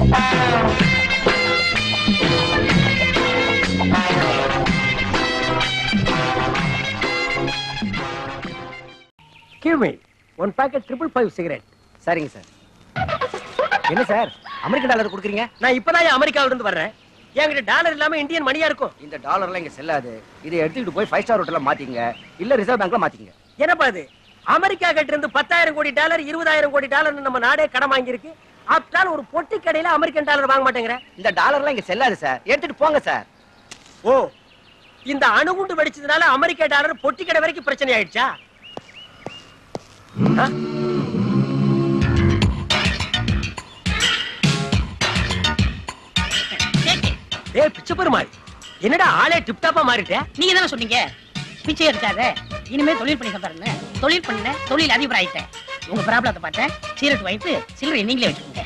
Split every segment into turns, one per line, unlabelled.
Give me one packet 555 cigarette.
சரிங்க sir. என்ன sir American dollar கொடுக்குறீங்க?
நான் இப்பதான் அமெரிக்காவில இருந்து வர்றேன். என்கிட்ட டாலர் இல்லாம இந்தியன் மணியா இருக்கும்.
இந்த டாலர்லாம் இங்க செல்லாது. இதை எடுத்துக்கிட்டு போய் 5 ஸ்டார் ஹோட்டல்ல மாத்திங்க, இல்ல ரிசர்வ் பேங்க்ல மாத்திங்க.
என்னப்பா இது? அமெரிக்கா கிட்ட இருந்து 10,000 கோடி டாலர் 20,000 கோடி டாலர் நம்ம நாடே கடன் வாங்கி இருக்கு. ஆப்டால் ஒரு பொட்டி கடையில அமெரிக்கன் டாலர் வாங்க மாட்டேங்கிற.
இந்த டாலர்லாம் இங்க செல்லாது சார். எடுத்துட்டு போங்க சார்.
ஓ, இந்த அணுகுண்டு வெடிச்சதுனால அமெரிக்கா டாலர் பொட்டி கடை வரைக்கும் பிரச்சனை ஆயிடுச்சா? ஏய் பிச்சை பெருமாள், என்னடா ஆளே டிப்டாப்பா மாறிட்ட?
நீங்க தானே சொன்னீங்க பிச்சை எடுக்காத, இனிமே தொழில் பண்ணி சம்பாருங்க. தொழில் பண்ண தொழில் அதிபர் ஆயிட்டேன். உங்க ப்ராப்ளத்தை பார்த்தேன். சீரட் வாய்ப்பு சில்லறை நீங்களே வச்சுக்கோங்க.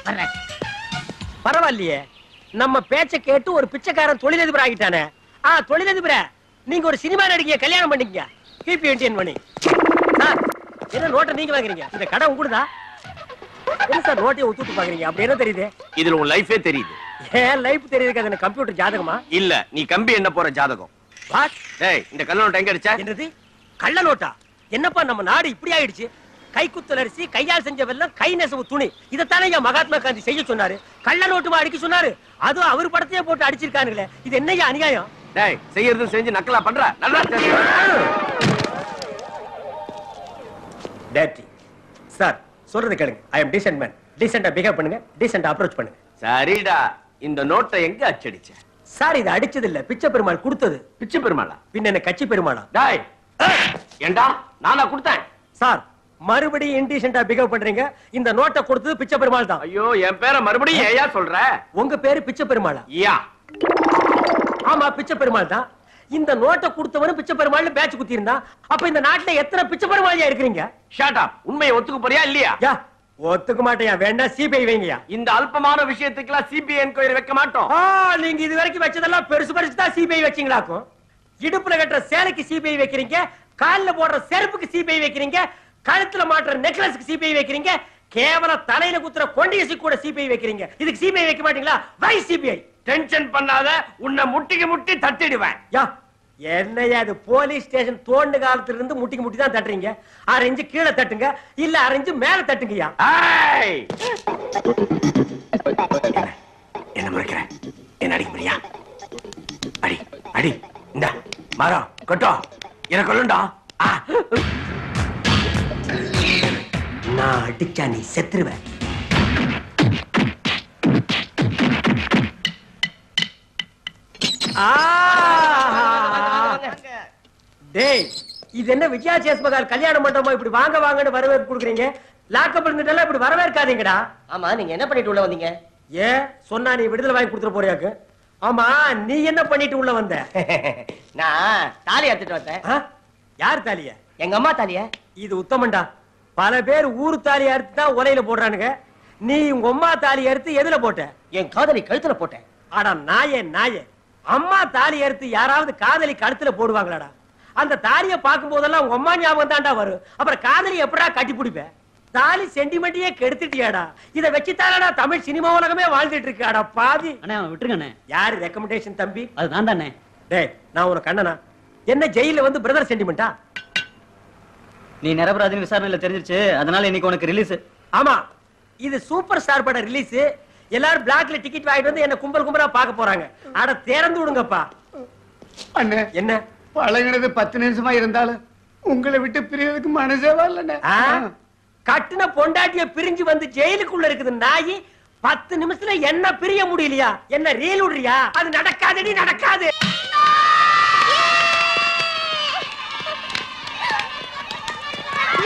வர்றேன்.
பரவாயில்லையே, நம்ம பேச்ச கேட்டு ஒரு பிச்சைக்காரன் தொழிலதிபர் ஆகிட்டானே. தொழிலதிபர, நீங்க ஒரு சினிமா நடிகைய கல்யாணம் பண்ணிக்கங்க. பிபி என்டிஎன் பண்ணி. சார், என்ன நோட்டை நீங்க வாங்குறீங்க? இந்த கடை உங்களுதா? என்ன சார் நோட்டையை ஒத்துட்டு பாக்குறீங்க? அப்படி என்ன தெரியுது?
இதுல உன் லைஃபே தெரியுது.
ஏன் லைஃப் தெரியுது? அது கம்ப்யூட்டர் ஜாதகமா?
இல்ல, நீ கம்பி என்ன போற ஜாதகம். டேய், இந்த கள்ள நோட்டை எங்க அடிச்சா?
என்னது கள்ள நோட்டா? என்னப்பா நம்ம நாடு இப்படி ஆயிடுச்சு? கைக்குத்தல் அரிசி, கையால் செஞ்ச வெல்லம், கை நெசவு துணி, இதைத்தானே மகாத்மா காந்தி செய்ய சொன்னாரு. கள்ள நோட்டு அடிக்க சொன்னாரு. அதுவும் அவர் படத்தையே போட்டு அடிச்சிருக்கானுங்களே. இது என்னையா அநியாயம்?
டேய், செய்யறது செஞ்சு நக்கலா பண்ற. நல்லா
டேட்டி சார், சொல்றது கேளுங்க. ஐ அம் டீசன்ட் மேன். டீசன்ட்டா பிஹேவ் பண்ணுங்க, டீசன்ட்டா அப்ரோச் பண்ணுங்க.
சரிடா, இந்த நோட்டை எங்க அச்சடிச்ச?
சார், இது அடிச்சது இல்ல, பிச்சை பெருமாள் கொடுத்தது.
பிச்சை பெருமாளா?
பின்ன என்ன கட்சி பெருமாளா?
டேய், ஏண்டா நானா கொடுத்தேன்?
சார், மறுபடியும் இன்டீசென்ட்டா பிஹேவ் பண்றீங்க. இந்த நோட்டை கொடுத்தது பிச்சை பெருமாள் தான்.
ஐயோ, என் பேரை மறுபடியும் ஏயா சொல்ற?
உங்க பேரு பிச்சை பெருமாளா?
யா.
ஆமா, பிச்சை பெருமாள் தான். இந்த நோட்டை கொடுத்தவனும் பிச்சை பெருமாள்னு பேட்ச் குத்தி இருந்தா, அப்ப இந்த நாட்டுல எத்தனை பிச்சை பெருமாளியா இருக்கிறீங்க?
Shut up. உண்மையை ஒத்துக்க போறியா இல்லையா?
யா, ஒத்துக்க மாட்டேயா. வேணா சிபிஐ வைங்கயா.
இந்த அல்பமான விஷயத்துக்குலாம் சிபிஐ என்கொயரி வைக்க மாட்டோம்.
நீங்க இது வரைக்கும் வச்சதெல்லாம் பெருசு பெருசு தான் சிபிஐ வச்சீங்களாக்கும். இடுப்புல கட்டுற சேலைக்கு சிபிஐ வைக்கிறீங்க, கால்ல போடுற செருப்புக்கு சிபிஐ வைக்கிறீங்க, கழுத்துல மாட்டுற நெக்லஸ்க்கு சிபிஐ வைக்கிறீங்க, கேவல தலையில குத்துற கொண்டியசி கூட சிபிஐ வைக்கிறீங்க. இதுக்கு சிபிஐ வைக்க மாட்டீங்களா? வை சிபிஐ.
டென்ஷன் பண்ணாத, உன்னை முட்டிக்கு முட்டி தட்டிடுவேன்.
யா, என்னையா அது? போலீஸ் ஸ்டேஷன் தோண்டு காலத்துல இருந்து முட்டிக்கு முட்டி தான் தட்டுறீங்க. 6 இன்ச்சு கீழே தட்டுங்க, இல்ல 6 இன்ச்சு மேல தட்டுங்கயா.
என்ன முறைக்கிற? என்ன அடிக்க முடியா? அடி அடி. இந்த மரம் கொட்டோ எனக்கு கொள்ளுண்டா.
நான் அடிச்சா நீ செத்துருவ. டேய், இது என்ன விஜயா சேஸ்மகால் கல்யாண மண்டபமா? இப்படி வாங்க வாங்கன்னு வரவேற்பு கொடுக்குறீங்க. லாக்கப் இருந்துட்டா இப்படி வரவேற்காதீங்கடா.
ஆமா, நீங்க என்ன பண்ணிட்டு உள்ள வந்தீங்க?
சொன்னா நீ விடுதலை வாங்கி கொடுத்துட போறியாக்கு? ஆமா, நீ என்ன பண்ணிட்டு உள்ள வந்த?
நான் தாலி எடுத்துட்டு வந்தேன்.
யார் தாலிய?
எங்க அம்மா தாலிய.
இது உத்தமண்டா. பல பேர் ஊரு தாலி அறுத்து தான் உலையில போடுறானுங்க. நீ உங்க அம்மா தாலி அறுத்து எதுல போட்ட?
என் காதலி கழுத்துல போட்டேன்.
ஆடா நாயே நாயே, அம்மா தாலி அறுத்து யாராவது காதலி கழுத்துல போடுவாங்களாடா? அந்த தாலிய பார்க்கும் போதெல்லாம் உங்க அம்மா ஞாபகம் தாண்டா வரும். அப்புறம் காதலி எப்படா கட்டி பிடிப்ப? தாலி சென்டிமெண்ட்டையே கெடுத்துட்டியாடா. இதை வச்சுதானடா தமிழ் சினிமா உலகமே வாழ்ந்துட்டு இருக்காடா பாதி.
விட்டுருங்க.
யாரு ரெக்கமெண்டேஷன் தம்பி?
அது நான் தானே.
டேய், நான் உனக்கு அண்ணனா? என்ன ஜெயில வந்து பிரதர் சென்டிமெண்டா?
நீ நிரபராதின்னு விசாரணையில தெரிஞ்சிருச்சு, அதனால இன்னைக்கு உனக்கு ரிலீஸ்.
ஆமா, இது சூப்பர் ஸ்டார் பட ரிலீஸ். எல்லாரும் பிளாக்ல டிக்கெட் வாங்கிட்டு வந்து என்ன கும்பல் கும்பலா பார்க்க போறாங்க. அட திறந்து விடுங்கப்பா.
அண்ணே,
என்ன
பழகினது 10 நிமிஷமா இருந்தாலும் உங்களை விட்டு பிரியறதுக்கு மனசே வரலண்ணே.
கட்டுன பொண்டாட்டிய பிரிஞ்சு வந்து ஜெயிலுக்குள்ள இருக்குது நாயி. 10 நிமிஷத்துல என்ன பிரிய முடியலையா? என்ன ரீல் விடுறியா? அது நடக்காதடி, நடக்காது.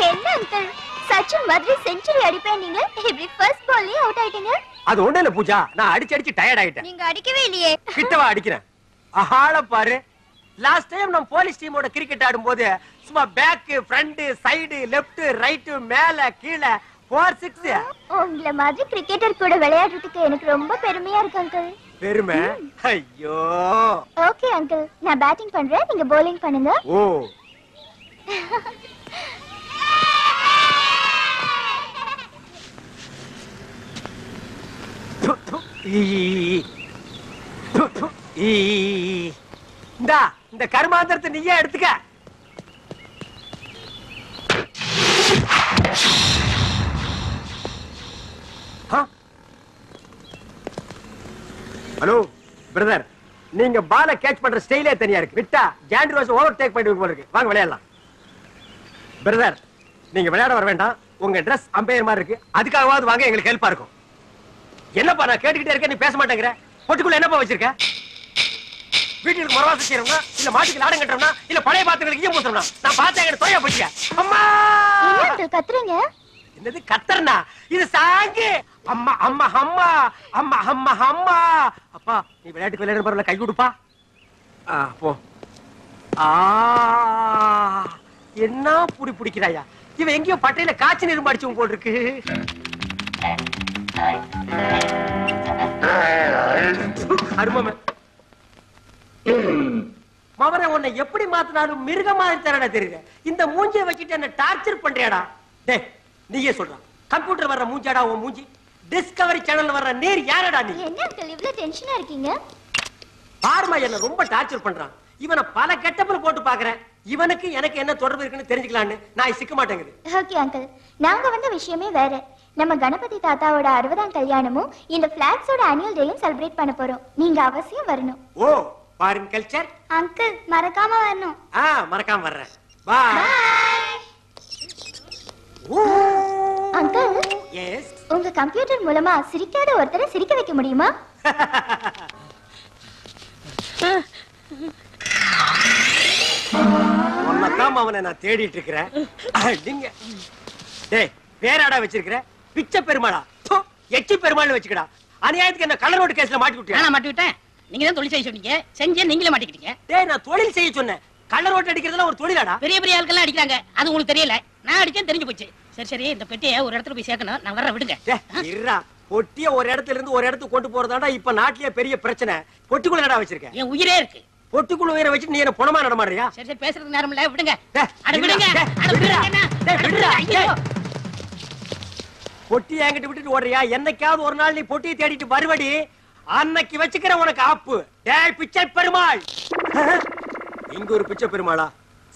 என்ன அங்கிள், சச்சின் மாதிரி செஞ்சுரி அடிப்பேன், நீங்க இப்படி ஃபர்ஸ்ட் பால்லே அவுட் ஆயிட்டீங்க.
அது ஒண்ணு இல்ல பூஜா, நான் அடிச்சு அடிச்சு டயர்ட் ஆயிட்டேன்.
நீங்க அடிக்கவே இல்லையே.
கிட்டவா அடிக்கிறேன். ஆள பாரு. லாஸ்ட் டைம் நம்ம போலீஸ் டீமோட கிரிக்கெட் ஆடும்போது சும்மா back, front, side, left, right, மேல கீழே 4 6.
உங்கள மாதிரி கிரிக்கெட்டர் கூட விளையாடுறதுக்கு எனக்கு ரொம்ப பெருமையா இருக்கு அங்கிள்.
பெருமை? ஐயோ.
ஓகே அங்கிள், நான் பேட்டிங் பண்றேன், நீங்க bowling பண்ணுங்க.
ஓ. இந்த கர்மாந்திரத்தை நீயே எடுத்துக்க. ஹலோ பிரதர், நீங்க பால கேட்ச் பண்ற ஸ்டைலே தனியா இருக்கு. விட்டா ஜாண்டி ரோஸ் ஓவர் டேக் பண்ணிட்டு போல இருக்கு. வாங்க விளையாடலாம். பிரதர், நீங்க விளையாட வர வேண்டாம். உங்க Dress அம்பையர் மாதிரி இருக்கு. அதுக்காகவாது வாங்க, எங்களுக்கு ஹெல்ப்பா இருக்கும். என்னப்பா நான் கேட்டுக்கிட்டே இருக்கேன், நீ பேச மாட்டேங்கிற. பொட்டுக்குள்ள என்னப்பா வச்சிருக்க? வீட்டுக்கு மரவாசம் செய்யறோம்னா, இல்ல மாட்டுக்கு லாடம் கட்டுறோம்னா, இல்ல பழைய பாத்திரங்களுக்கு ஈயம் பூசணும்னா? நான் பார்த்தேன், எனக்கு தொலையா போச்சியா. அம்மா
கத்துறீங்க?
என்னது கத்தறனா? இது சாங்கு. அம்மா அம்மா அம்மா அம்மா அம்மா அம்மா. அப்பா நீ விளையாட்டுக்கு விளையாடுற பரவாயில்ல, கை கொடுப்பா. போ. என்ன புடி பிடிக்கிறாயா? இவன் எங்கேயோ பட்டையில காய்ச்சி நீர் அடிச்சு போல் இருக்கு. அருமமே மவரை, உன்னை எப்படி மாத்தினாலும் மிருக மாதிரி தரடா தெரியுது. இந்த மூஞ்சியை வச்சுட்டு என்ன டார்ச்சர் பண்றியாடா? டே நீயே சொல்றான். கம்ப்யூட்டர் வர்ற மூஞ்சாடா உன் மூஞ்சி? டிஸ்கவரி சேனல்ல வர்ற நேர் யாரடா நீ?
என்ன அங்கிள் இவ்ளோ டென்ஷனா இருக்கீங்க?
பார்மா என்ன ரொம்ப டார்ச்சர் பண்றான். இவனை பல கெட்டப்புல போட்டு பாக்குறேன். இவனுக்கு எனக்கு என்ன தொடர்பு இருக்குன்னு தெரிஞ்சுக்கலான்னு நான் சிக்க மாட்டேங்குது.
ஓகே அங்கிள், நாங்க வந்த விஷயமே வேற. நம்ம கணபதி தாத்தாவோட 60ஆம் கல்யாணமும் இந்த பிளாட்ஸோட ஆனுவல் டேயும் செலிப்ரேட் பண்ண போறோம். நீங்க அவசியம் வரணும்.
ஓ ஃபாரின் கல்ச்சர்.
அங்கிள் மறக்காம வரணும்.
மறக்காம வர்றேன். பாய்.
Uncle,
yes.
உங்க கம்ப்யூட்டர் மூலமா சிரிக்காத ஒருத்தரை சிரிக்க வைக்க முடியுமா?
உன்னதான் அவனை நான் தேடிட்டு இருக்கிறேன். டேய் பேராடா வச்சிருக்கிற? பிச்சை பெருமாளா? எச்சி பெருமாள்னு வச்சுக்கடா. அநியாயத்துக்கு என்ன கலர் ரோடு கேஸ்ல மாட்டி விட்டியா?
நான் மாட்டி விட்டேன். நீங்க தான் தொழில் செய்ய சொன்னீங்க, செஞ்சே நீங்களே மாட்டிக்கிட்டீங்க.
டேய் நான் தொழில் செய்ய சொன்னேன். கலர் ரோட் அடிக்கிறதுல ஒரு தொழிலாடா?
பெரிய பெரிய ஆட்கள் அடிக்கிறாங்க, அது உங்களுக்கு தெரியல. நான் அடிச்சேன், தெரிஞ்சு போச்சு. சரி சரி, இந்த பெட்டியை ஒரு இடத்துல போய் சேர்க்கணும். நான் வர விடுங்க.
இருடா, பொட்டிய ஒரு இடத்துல இருந்து ஒரு இடத்துக்கு கொண்டு போறதாடா இப்ப நாட்டிலேயே பெரிய பிரச்சனை. பொட்டிக்குள்ள என்னடா வச்சிருக்க?
என் உயிரே இருக்கு.
பொட்டிக்குள்ள உயிரை வச்சுட்டு நீ என்ன புணமா நடமாடுறியா?
சரி சரி, பேசுறதுக்கு நேரம் இல்ல, விடுங்க.
அட
விடுங்க,
பொட்டி என்கிட்ட விட்டுட்டு ஓடுறியா? என்னைக்காவது ஒரு நாள் நீ பொட்டியை தேடிட்டு வருவடி, அன்னைக்கு வச்சுக்கிற உனக்கு ஆப்பு. டேய் பிச்சை பெருமாள். இங்க ஒரு பிச்சை பெருமாளா?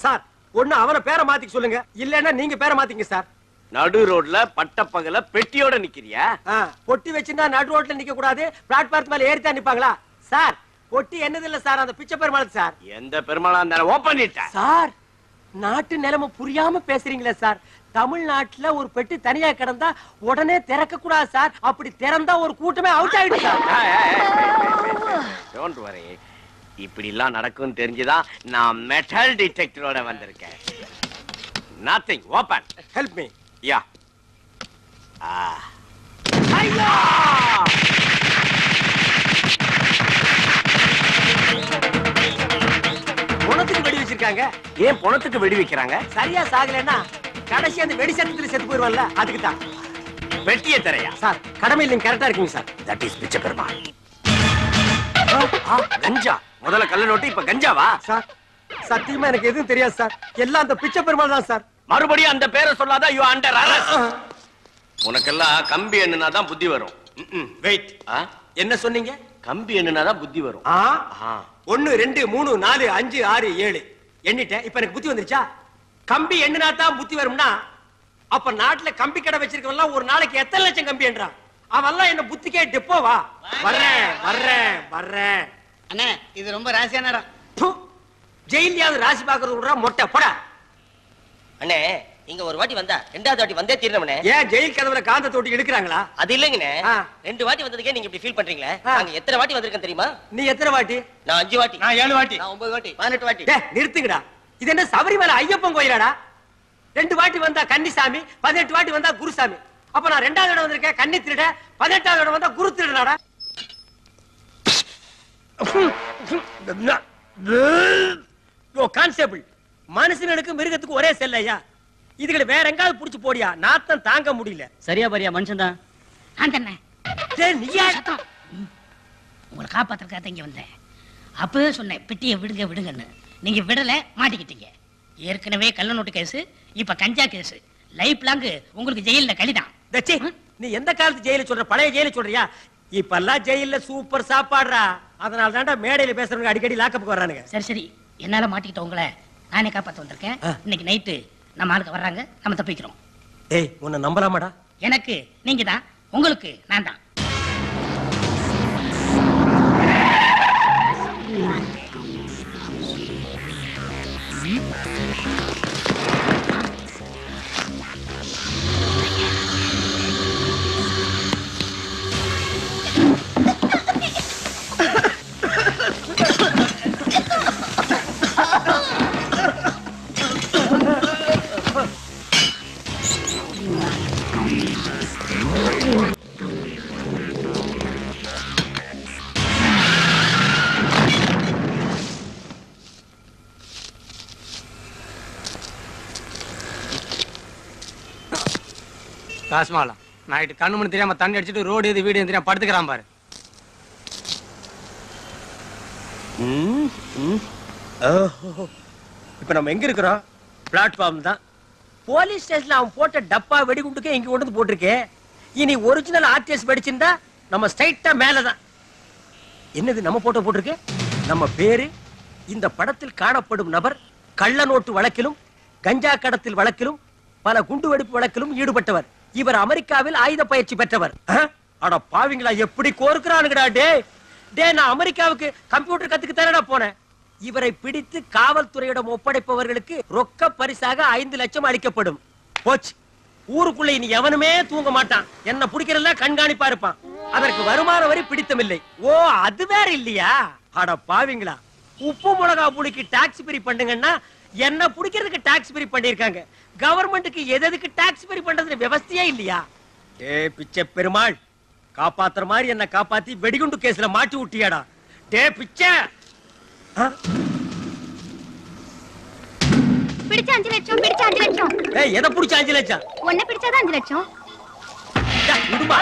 சார் ஒண்ணு அவனை பேரை மாத்திக்க சொல்லுங்க, இல்லன்னா நீங்க பேரை மாத்திங்க சார்.
நடு ரோட்ல பட்டப்பகல பெட்டியோட நிக்கிறியா?
பொட்டி வச்சிருந்தா நடு ரோட்ல நிக்க கூடாது, பிளாட்பார்த் மேல ஏறித்தான் நிப்பாங்களா? சார் பொட்டி என்னது இல்ல சார், அந்த பிச்சை பெருமாள் சார்.
எந்த பெருமாளா இருந்தாலும் ஓபன் பண்ணிட்டேன்
சார். நாட்டு நிலைமை புரியாம பேசுறீங்களே சார். தமிழ்நாட்டுல ஒரு பெட்டி தனியா கிடந்தா உடனே திறக்க கூடாது சார். அப்படி திறந்தா ஒரு கூட்டமே அவுட் ஆயிடும் சார்.
Don't worry. இப்படி எல்லாம் நடக்கும் தெரிஞ்சுதான் நான் மெட்டல் டிடெக்டரோட வந்திருக்கேன். Nothing, open.
Help me.
Yeah. ஐயா!
பொணத்துக்கு வெடி வச்சிருக்காங்க.
ஏன் பொணத்துக்கு வெடி வைக்கிறாங்க?
சரியா சாகலன்னா கடைசி அந்த வெடி சத்தத்துல செத்து போயிருவான்ல, அதுக்கு தான்.
வெட்டிய தரையா?
சார் கடமையில் நீங்க கரெக்டா இருக்கீங்க சார்.
தட் இஸ் பிச்சை பெருமாள். கஞ்சா. முதல்ல கள்ள நோட்டு, இப்ப கஞ்சாவா?
சார் சத்தியமா எனக்கு எதுவும் தெரியாது சார். எல்லாம் அந்த பிச்சை பெருமாள் தான் சார்.
மறுபடியும் அந்த பேரை சொல்லாத. You under arrest. உனக்கெல்லாம் கம்பி எண்ணுனா தான் புத்தி வரும்.
வெயிட், என்ன சொன்னீங்க?
கம்பி எண்ணுனா தான் புத்தி வரும்.
1 2 3 4 5 6 7 எண்ணிட்டேன். இப்ப எனக்கு புத்தி வந்துருச்சா? கம்பி எண்ணுனா தான் புத்தி வரும்னா அப்ப நாட்டுல கம்பி கடை வச்சிருக்கவெல்லாம் ஒரு நாளைக்கு எத்தனை லட்சம் கம்பி என்றான்? அவெல்லாம் என்ன புத்திக்கே டெப்போவா? வர்றேன் வர்றேன் வர்றேன்.
அண்ணே இது ரொம்ப ராசியான இடம்.
ஜெயிலியாவது ராசி பாக்குறது விடுறா மொட்டை போடா.
அண்ணே இங்க ஒரு வாட்டி வந்தா ரெண்டாவது வாட்டி வந்தே தீரணும்னே.
ஏன் ஜெயில் கதவுல காந்த தொட்டி எடுக்கிறாங்களா?
அது இல்லைங்கண்ணே. 2 வாட்டி வந்ததுக்கே நீங்க இப்படி ஃபீல் பண்றீங்களே. நாங்க எத்தனை வாட்டி வந்திருக்கேன் தெரியுமா?
நீ எத்தனை வாட்டி?
நான் 5 வாட்டி.
நான் 7 வாட்டி.
நான் 9 வாட்டி. 18 வாட்டி.
நிறுத்துங்கடா. இது என்ன சபரிமலை ஐயப்பன் கோயிலாடா? 2 வாட்டி வந்தா கன்னிசாமி, 18 வாட்டி வந்தா குருசாமி. அப்ப நான் 2வது இடம் வந்திருக்கேன் கன்னி திருட, 18வது இடம் வந்தா குரு திருடனாடா? கான்ஸ்டபிள், மனுஷனுக்கு மிருகத்துக்கு ஒரே செல்லையா? இதுகளை வேற எங்காவது புடிச்சு போடியா, நாத்தம் தாங்க முடியல.
சரியா பரியா மனுஷன் தான். உங்களை காப்பாத்துறதுக்காக இங்க வந்தேன். அப்பவே சொன்னேன் பெட்டியை விடுங்க விடுங்கன்னு. நீங்க விடல, மாட்டிக்கிட்டீங்க. ஏற்கனவே கள்ள நோட்டு கேஸ், இப்ப கஞ்சா கேஸ். லைஃப் லாங் உங்களுக்கு ஜெயில கழிதான்.
நீ எந்த காலத்து ஜெயில சொல்ற? பழைய ஜெயில சொல்றியா? இப்பெல்லாம் ஜெயில சூப்பர் சாப்பாடுறா. அதனால தான்டா மேடையில பேசுறவங்க அடிக்கடி லாக்கப்புக்கு வர்றானுங்க.
சரி சரி, என்னால மாட்டிக்கிட்ட உங்களை நானே காப்பாத்த வந்திருக்கேன். இன்னைக்கு நைட்டு நம்ம ஆளுக்கு வர்றாங்க, நம்ம தப்பிக்கிறோம்.
ஏய், உன்னை நம்பலாமாடா?
எனக்கு நீங்க தான், உங்களுக்கு நான் தான்.
காசுமாலாம் நைட்டு கண்ணு மணி தெரியாம தண்ணி அடிச்சுட்டு ரோடு எது வீடு தெரியாம படுத்துக்கிறான் பாரு.
இப்ப நம்ம எங்க இருக்கிறோம்? பிளாட்ஃபார்ம் தான். போலீஸ் ஸ்டேஷன்ல அவன் போட்ட டப்பா வெடிகுண்டுக்கே இங்க கொண்டு வந்து போட்டிருக்கே. இனி ஒரிஜினல் ஆர்டிஎஸ் வெடிச்சிருந்தா நம்ம ஸ்ட்ரைட்டா மேலதான். என்னது நம்ம போட்டோ போட்டிருக்கு? நம்ம பேரு, இந்த படத்தில் காணப்படும் நபர் கள்ள நோட்டு வழக்கிலும் கஞ்சா கடத்தல் வழக்கிலும் பல குண்டு வெடிப்பு வழக்கிலும் ஈடுபட்டவர். இவர் அமெரிக்காவில் ஆயுத பயிற்சி பெற்றவர். அட பாவிங்களா, எப்படி கோர்க்கிறானுங்கடா. டே டே, நான் அமெரிக்காவுக்கு கம்ப்யூட்டர் கத்துக்கு தானடா போனேன். இவரை பிடித்து காவல்துறையிடம் ஒப்படைப்பவர்களுக்கு ரொக்க பரிசாக 5 லட்சம் அளிக்கப்படும். போச்சு, ஊருக்குள்ள இனி எவனுமே தூங்க மாட்டான். என்ன பிடிக்கிறதா கண்காணிப்பா இருப்பான். அதற்கு வருமான வரி பிடித்தமில்லை. ஓ, அது வேற இல்லையா? அட பாவிங்களா, உப்பு மிளகா புளிக்கு டாக்ஸ் ஃப்ரீ பண்ணுங்கன்னா என்ன பிடிக்கிறதுக்கு டாக்ஸ் ஃப்ரீ பண்ணிருக்காங்க. கவர்மெண்ட்டுக்கு எதுக்கு டாக்ஸ் ஃப்ரீ பண்றதுன்னு விவசாயே இல்லையா? ஏ பிச்சை பெருமாள், காப்பாத்துற மாதிரி என்ன காப்பாத்தி வெடிகுண்டு கேஸ்ல மாட்டி விட்டியாடா. டே பிச்சை,
பிடிச்ச 5 லட்சம், பிடிச்ச 5 லட்சம்.
ஏய், எதை பிடிச்ச 5 லட்சம்?
ஒன்ன பிடிச்சாதான் 5 லட்சம்.
விடுமா?